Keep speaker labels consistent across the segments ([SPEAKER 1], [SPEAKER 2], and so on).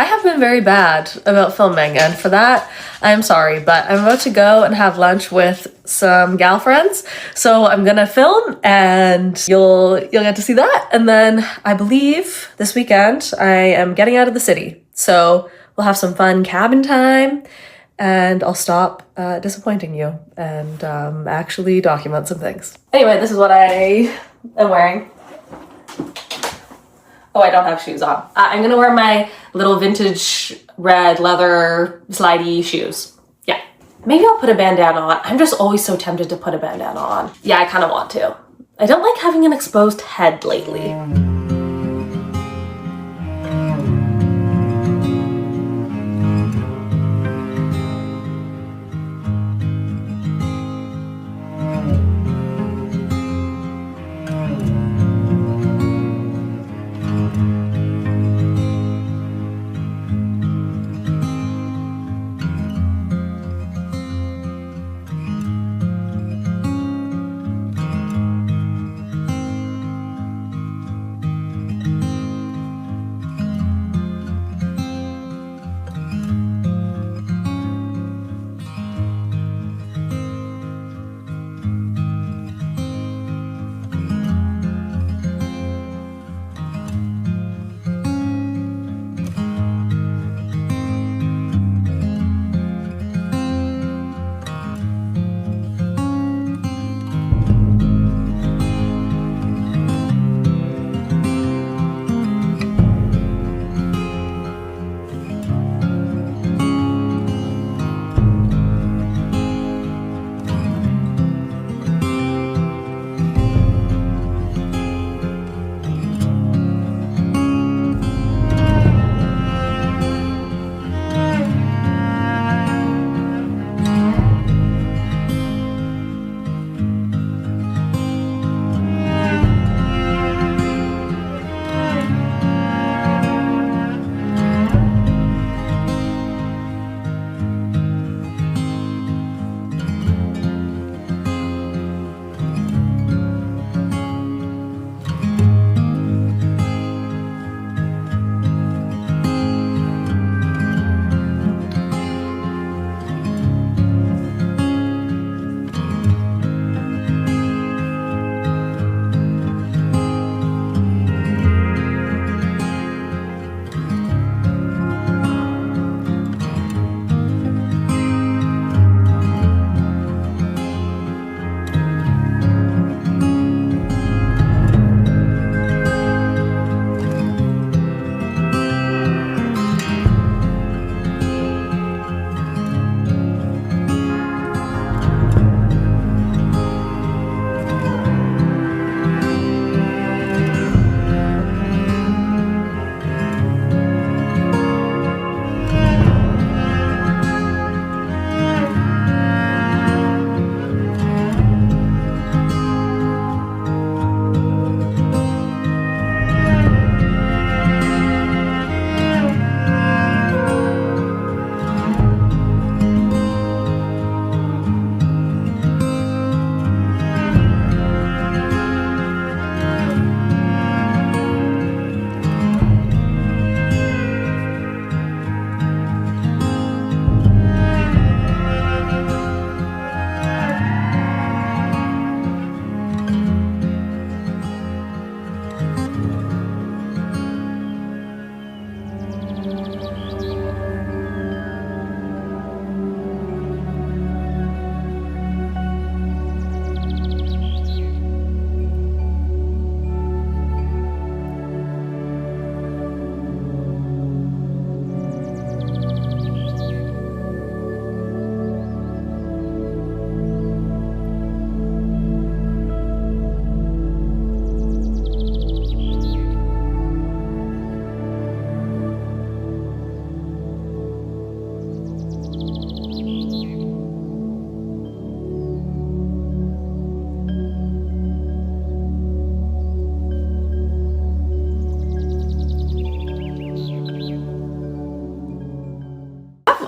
[SPEAKER 1] I have been very bad about filming, and for that, I'm sorry, but I'm about to go and have lunch with some gal friends, so I'm gonna film and you'll get to see that. And then I believe this weekend I am getting out of the city, so we'll have some fun cabin time and I'll stop disappointing you and actually document some things. Anyway, this is what I am wearing. Oh, I don't have shoes on. I'm gonna wear my little vintage red leather slidey shoes. Yeah. Maybe I'll put a bandana on. I'm just always so tempted to put a bandana on. Yeah, I kind of want to. I don't like having an exposed head lately.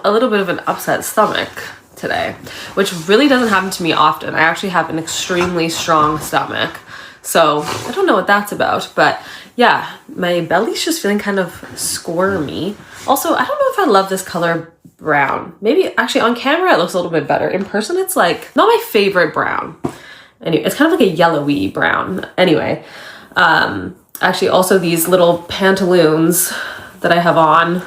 [SPEAKER 1] a little bit of an upset stomach today, which really doesn't happen to me often. I actually have an extremely strong stomach, so I don't know what that's about. But yeah,
[SPEAKER 2] my belly's just feeling kind of squirmy. Also, I don't know if I love this color brown. Maybe actually on camera it looks a little bit better. In person it's like not my favorite brown. Anyway, it's kind of like a yellowy brown. Anyway, actually also these little pantaloons that I have on.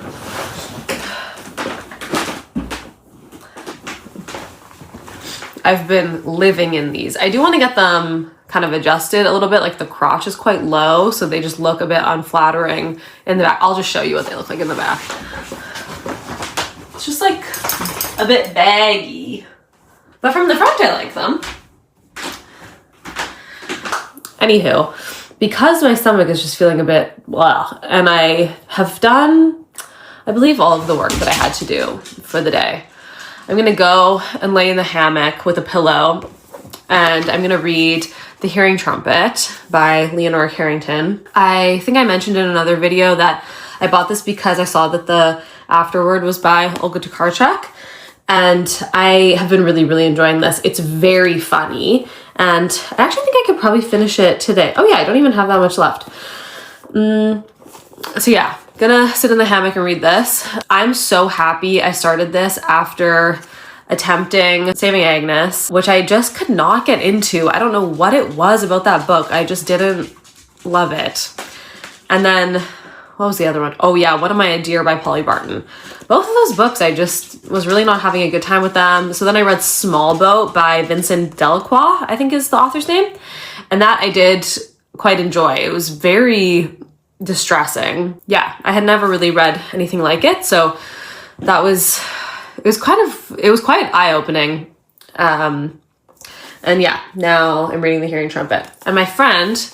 [SPEAKER 2] I've been living in these. I do want to get them kind of adjusted a little bit, like the crotch is quite low, so they just look a bit unflattering in the back. I'll just show you what they look like in the back. It's just like a bit baggy, but from the front I like them. Anywho, because my stomach is just feeling a bit blah, and I have done, I believe, all of the work that I had to do for the day, I'm gonna go and lay in the hammock with a pillow, and I'm gonna read The Hearing Trumpet by Leonora Carrington. I think I mentioned in another video that I bought this because I saw that the afterword was by Olga Tokarczuk, and I have been really enjoying this. It's very funny, and I actually think I could probably finish it today. Oh yeah, I don't even have that much left. So yeah, gonna sit in the hammock and read this. I'm so happy I started this after attempting Saving Agnes, which I just could not get into. I don't know what it was about that book. I just didn't love it. And then, what was the other one? Oh yeah, What Am I, a Deer by Polly Barton. Both of those books, I just was really not having a good time with them. So then I read Small Boat by Vincent Delacroix, I think is the author's name. And that I did quite enjoy. It was very distressing. Yeah, I had never really read anything like it. So that was, it was quite eye-opening. And yeah, now I'm reading The Hearing Trumpet. And my friend,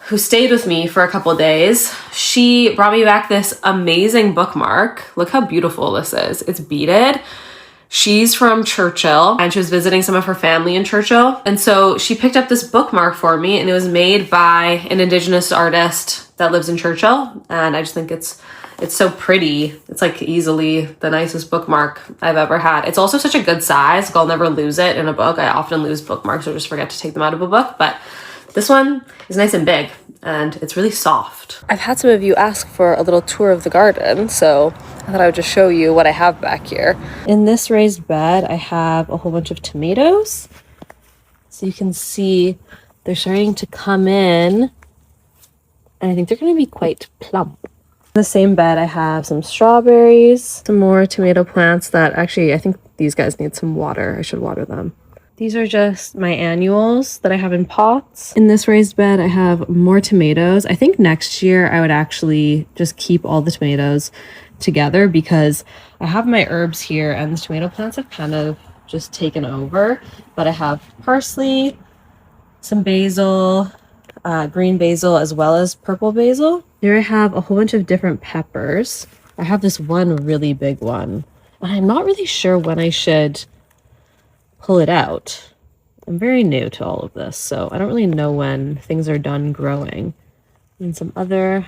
[SPEAKER 2] who stayed with me for a couple of days, she brought me back this amazing bookmark. Look how beautiful this is. It's beaded. She's from Churchill, and she was visiting some of her family in Churchill. And so she picked up this bookmark for me, and it was made by an Indigenous artist that lives in Churchill. And I just think it's so pretty. It's like easily the nicest bookmark I've ever had. It's also such a good size. Like I'll never lose it in a book. I often lose bookmarks or just forget to take them out of a book, but this one is nice and big, and it's really soft. I've had some of you ask for a little tour of the garden, so I thought I would just show you what I have back here. In this raised bed, I have a whole bunch of tomatoes. So you can see they're starting to come in, and I think they're going to be quite plump. In the same bed, I have some strawberries, some more tomato plants that actually, I think these guys need some water. I should water them. These are just my annuals that I have in pots. In this raised bed, I have more tomatoes. I think next year I would actually just keep all the tomatoes together because I have my herbs here and the tomato plants have kind of just taken over. But I have parsley, some basil, green basil, as well as purple basil. Here I have a whole bunch of different peppers. I have this one really big one. I'm not really sure when I should pull it out. I'm very new to all of this, so I don't really know when things are done growing. And some other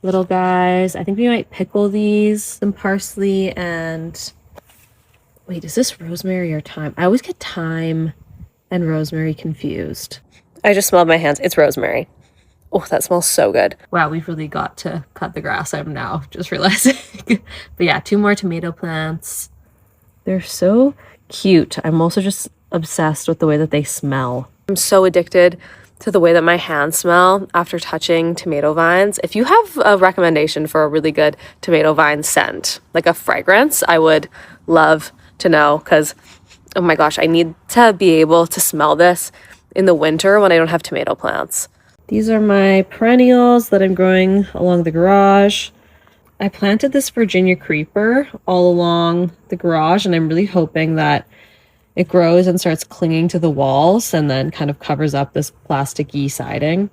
[SPEAKER 2] little guys. I think we might pickle these. Some parsley and... Wait, is this rosemary or thyme? I always get thyme and rosemary confused. I just smelled my hands. It's rosemary. Oh, that smells so good. Wow, we've really got to cut the grass. I'm now just realizing. But yeah, 2 more tomato plants. They're so cute. I'm also just obsessed with the way that they smell. I'm so addicted to the way that my hands smell after touching tomato vines. If you have a recommendation for a really good tomato vine scent, like a fragrance, I would love to know, because oh my gosh, I need to be able to smell this in the winter when I don't have tomato plants. These are my perennials that I'm growing along the garage. I planted this Virginia creeper all along the garage, and I'm really hoping that it grows and starts clinging to the walls and then kind of covers up this plasticky siding.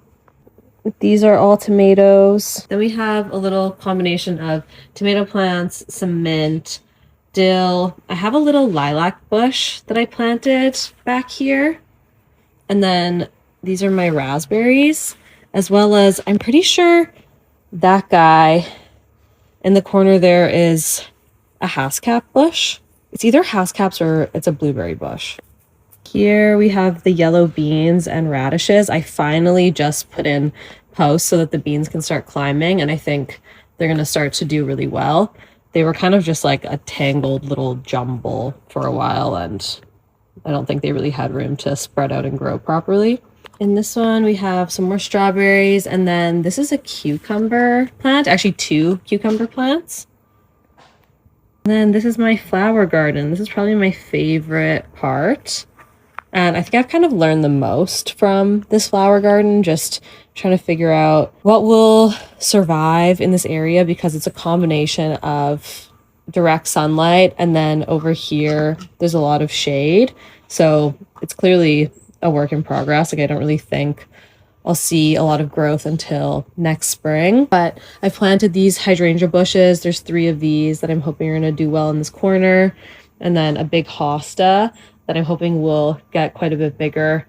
[SPEAKER 2] These are all tomatoes. Then we have a little combination of tomato plants, some mint, dill. I have a little lilac bush that I planted back here. And then these are my raspberries, as well as, I'm pretty sure that guy in the corner there is a haskap bush. It's either haskaps or it's a blueberry bush. Here we have the yellow beans and radishes. I finally just put in post so that the beans can start climbing, and I think they're going to start to do really well. They were kind of just like a tangled little jumble for a while, and I don't think they really had room to spread out and grow properly. In this one, we have some more strawberries, and then this is a cucumber plant, actually 2 cucumber plants. And then this is my flower garden. This is probably my favorite part. And I think I've kind of learned the most from this flower garden, just trying to figure out what will survive in this area, because it's a combination of direct sunlight and then over here there's a lot of shade. So it's clearly a work in progress. Like, I don't really think I'll see a lot of growth until next spring. But I've planted these hydrangea bushes. There's 3 of these that I'm hoping are going to do well in this corner. And then a big hosta that I'm hoping will get quite a bit bigger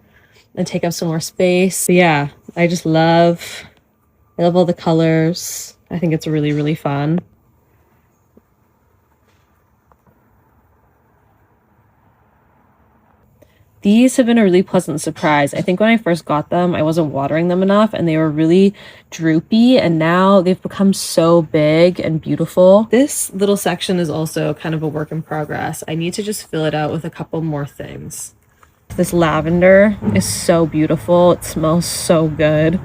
[SPEAKER 2] and take up some more space. But yeah, I love all the colors. I think it's really, really fun. These have been a really pleasant surprise. I think when I first got them, I wasn't watering them enough and they were really droopy, and now they've become so big and beautiful. This little section is also kind of a work in progress. I need to just fill it out with a couple more things. This lavender is so beautiful. It smells so good.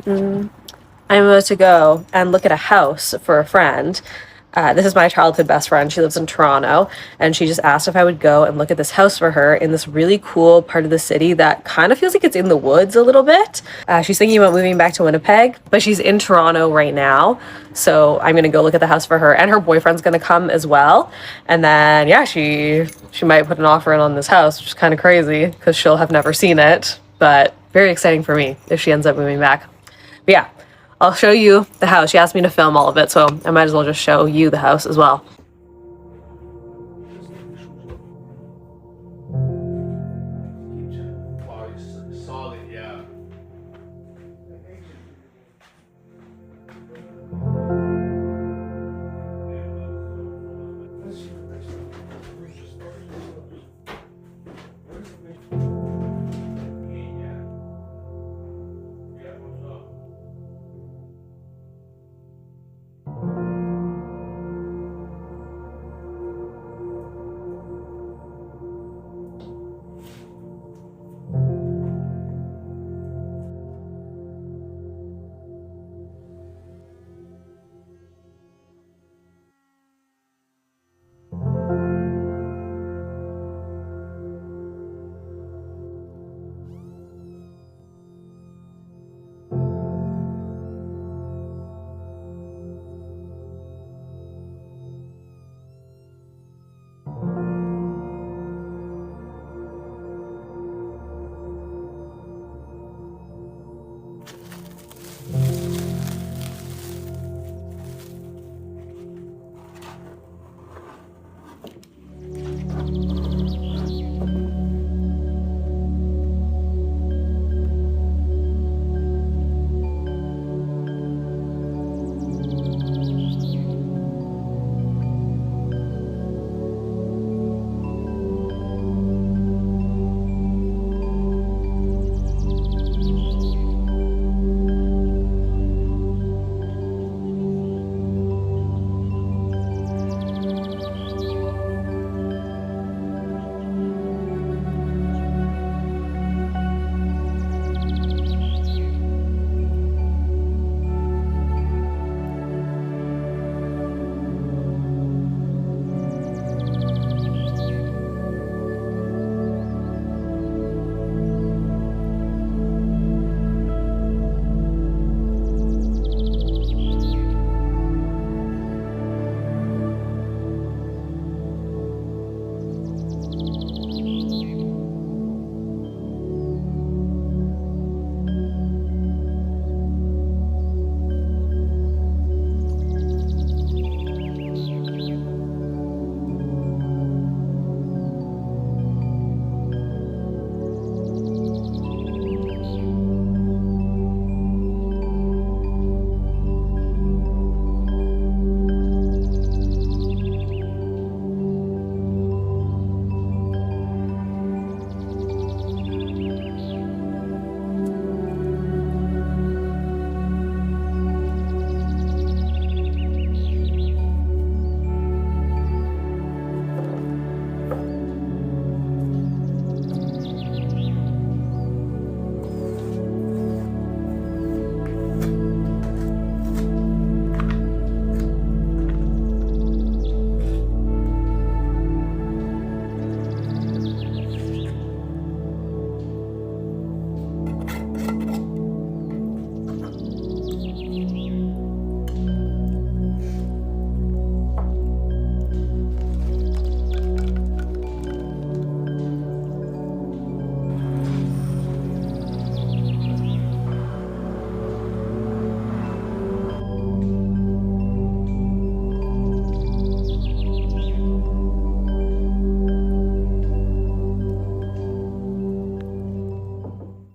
[SPEAKER 2] I'm about to go and look at a house for a friend. This is my childhood best friend. She lives in Toronto, and she just asked if I would go and look at this house for her in this really cool part of the city that kind of feels like it's in the woods a little bit. She's thinking about moving back to Winnipeg, but she's in Toronto right now. So I'm gonna go look at the house for her, and her boyfriend's gonna come as well. And then yeah, she might put an offer in on this house, which is kind of crazy because she'll have never seen it, but very exciting for me if she ends up moving back. But yeah, I'll show you the house. She asked me to film all of it, so I might as well just show you the house as well.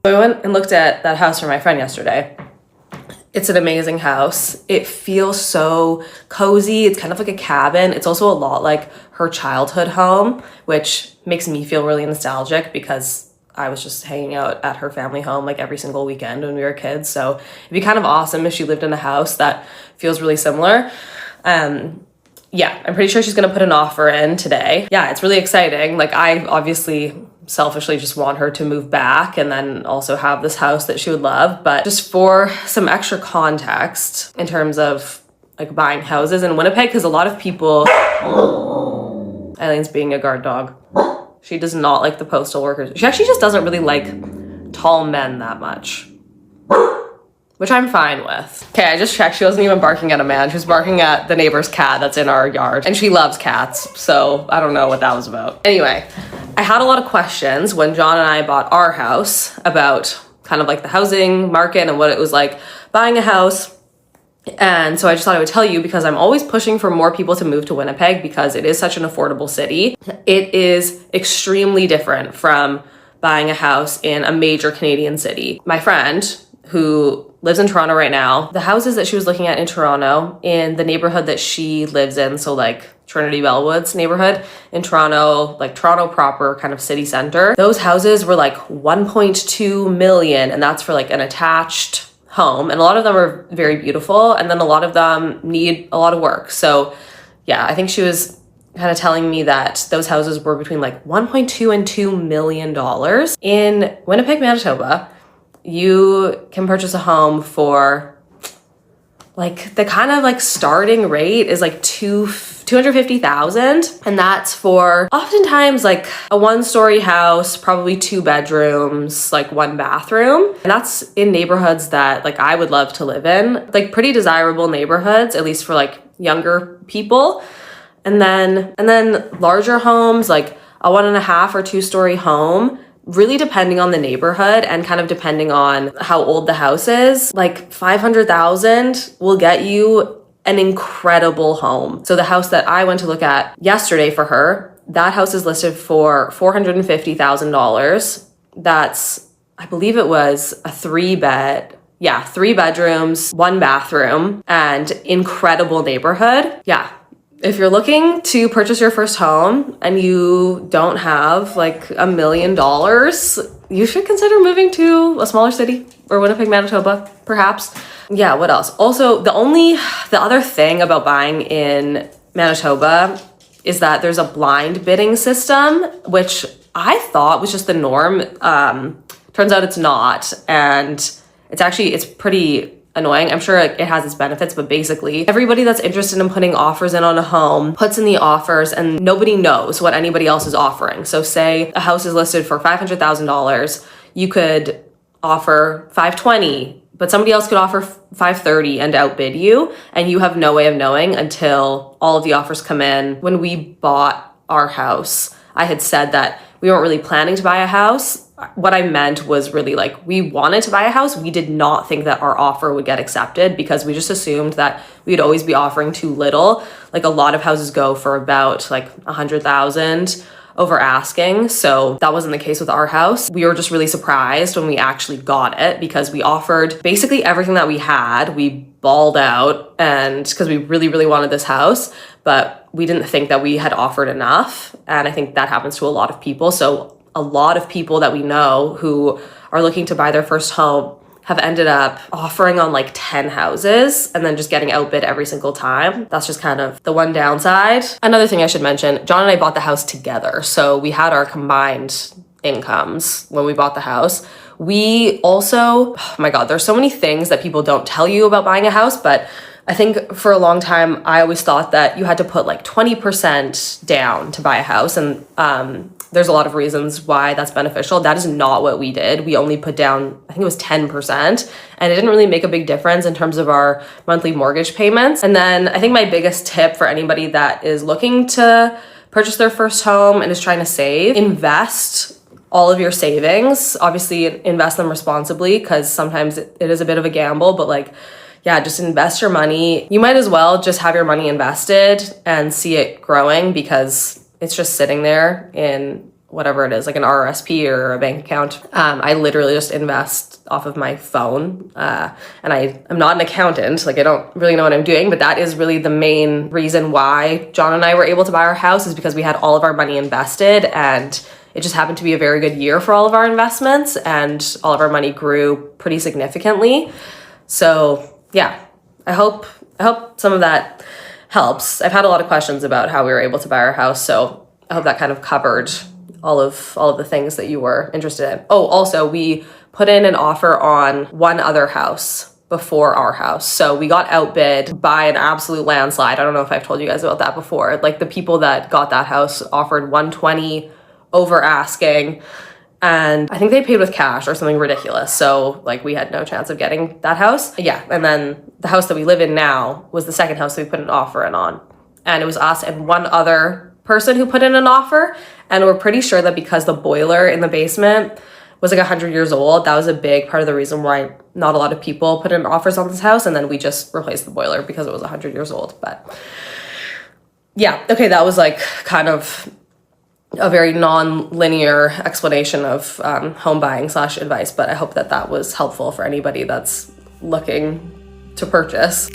[SPEAKER 2] So I went and looked at that house for my friend yesterday. It's an amazing house. It feels so cozy. It's kind of like a cabin. It's also a lot like her childhood home, which makes me feel really nostalgic because I was just hanging out at her family home like every single weekend when we were kids. So it'd be kind of awesome if she lived in a house that feels really similar. Yeah, I'm pretty sure she's gonna put an offer in today. Yeah, it's really exciting. Like, I obviously selfishly just want her to move back and then also have this house that she would love. But just for some extra context in terms of like buying houses in Winnipeg, because a lot of people, Eileen's being a guard dog. She does not like the postal workers. She actually just doesn't really like tall men that much, which I'm fine with. Okay, I just checked. She wasn't even barking at a man. She was barking at the neighbor's cat that's in our yard. And she loves cats, so I don't know what that was about. Anyway, I had a lot of questions when John and I bought our house about kind of like the housing market and what it was like buying a house. And so I just thought I would tell you, because I'm always pushing for more people to move to Winnipeg because it is such an affordable city. It is extremely different from buying a house in a major Canadian city. My friend, who lives in Toronto right now, the houses that she was looking at in Toronto, in the neighborhood that she lives in, so like Trinity Bellwoods neighborhood in Toronto, like Toronto proper kind of city center, those houses were like 1.2 million, and that's for like an attached home. And a lot of them are very beautiful, and then a lot of them need a lot of work. So yeah, I think she was kind of telling me that those houses were between like 1.2 and $2 million. In Winnipeg, Manitoba, you can purchase a home for like the kind of like starting rate is like 250,000, and that's for oftentimes like a 1-story house, probably 2 bedrooms, like 1 bathroom. And that's in neighborhoods that like I would love to live in, like pretty desirable neighborhoods, at least for like younger people. And then larger homes, like a 1.5 or 2-story home, really depending on the neighborhood and kind of depending on how old the house is, like 500,000 will get you an incredible home. So the house that I went to look at yesterday for her, that house is listed for $450,000. That's, I believe it was a 3 bedrooms, 1 bathroom, and incredible neighborhood. Yeah. If you're looking to purchase your first home and you don't have like $1 million, you should consider moving to a smaller city or Winnipeg, Manitoba, perhaps. Yeah, what else? Also, the other thing about buying in Manitoba is that there's a blind bidding system, which I thought was just the norm. Turns out it's not. And it's pretty annoying. I'm sure it has its benefits, but basically everybody that's interested in putting offers in on a home puts in the offers and nobody knows what anybody else is offering. So say a house is listed for $500,000, you could offer 520, but somebody else could offer 530 and outbid you, and you have no way of knowing until all of the offers come in. When we bought our house, I had said that we weren't really planning to buy a house. What I meant was really like, we wanted to buy a house. We did not think that our offer would get accepted because we just assumed that we'd always be offering too little. Like a lot of houses go for about like 100,000 over asking. So that wasn't the case with our house. We were just really surprised when we actually got it because we offered basically everything that we had. We balled out, and because we really, really wanted this house, but we didn't think that we had offered enough. And I think that happens to a lot of people. So a lot of people that we know who are looking to buy their first home have ended up offering on like 10 houses and then just getting outbid every single time. That's just kind of the one downside. Another thing I should mention, John and I bought the house together. So we had our combined incomes when we bought the house. We also, oh my God, there's so many things that people don't tell you about buying a house, but I think for a long time, I always thought that you had to put like 20% down to buy a house. And there's a lot of reasons why that's beneficial. That is not what we did. We only put down, I think it was 10%, and it didn't really make a big difference in terms of our monthly mortgage payments. And then I think my biggest tip for anybody that is looking to purchase their first home and is trying to save, invest all of your savings. Obviously, invest them responsibly because sometimes it is a bit of a gamble, but like, yeah, just invest your money. You might as well just have your money invested and see it growing because it's just sitting there in whatever it is, like an RRSP or a bank account. I literally just invest off of my phone. And I'm not an accountant, like I don't really know what I'm doing, but that is really the main reason why John and I were able to buy our house, is because we had all of our money invested, and it just happened to be a very good year for all of our investments, and all of our money grew pretty significantly. So yeah, I hope some of that helps. I've had a lot of questions about how we were able to buy our house, so I hope that kind of covered all of the things that you were interested in. Oh, also we put in an offer on one other house before our house. So we got outbid by an absolute landslide. I don't know if I've told you guys about that before. Like the people that got that house offered 120 over asking. And I think they paid with cash or something ridiculous. So like we had no chance of getting that house. Yeah. And then the house that we live in now was the second house that we put an offer in on. And it was us and one other person who put in an offer. And we're pretty sure that because the boiler in the basement was like 100 years old, that was a big part of the reason why not a lot of people put in offers on this house. And then we just replaced the boiler because it was 100 years old. But yeah, okay, that was like kind of a very non-linear explanation of home buying / advice, but I hope that that was helpful for anybody that's looking to purchase.